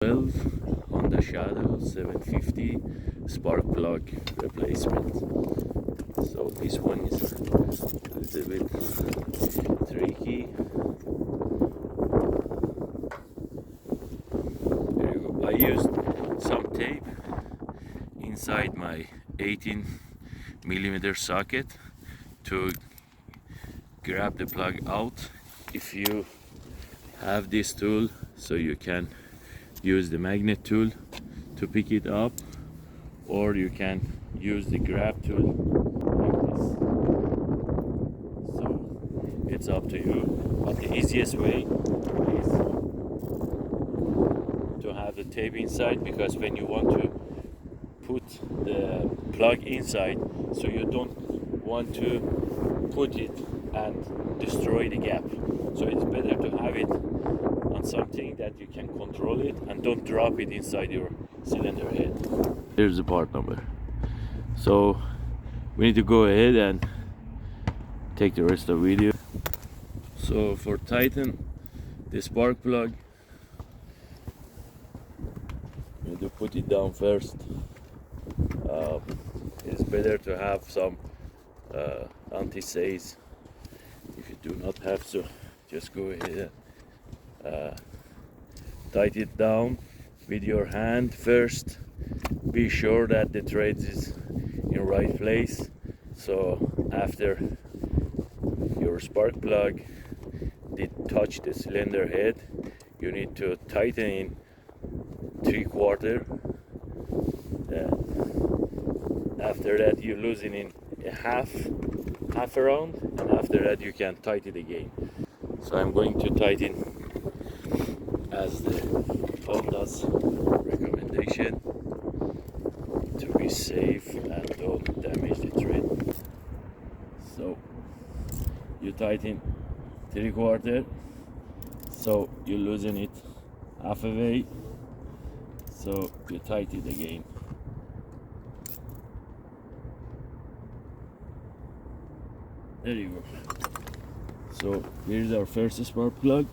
12 on the Shadow 750 spark plug replacement. So this one is a little bit tricky. There you go. I used some tape inside my 18mm socket to grab the plug out. If you have this tool, so you can use the magnet tool to pick it up, or you can use the grab tool like this. So it's up to you, but the easiest way is to have the tape inside, because when you want to put the plug inside, so you don't want to put it and destroy the gap, so it's better to have it on something that you can control it and don't drop it inside your cylinder head. Here's the part number. So we need to go ahead and take the rest of the video. So for tighten the spark plug, you need to put it down first. It's better to have some anti-seize. If you do not have, so just go ahead and tighten it down with your hand first. Be sure that the thread is in right place. So after your spark plug did touch the cylinder head, you need to tighten in 3/4. After that you loosen in a half around, and after that you can tighten it again. So I'm going to tighten as the Honda's recommendation to be safe and don't damage the thread. So you tighten 3/4, so you loosen it half a way, so you tighten it again. There you go. So here's our first spark plug.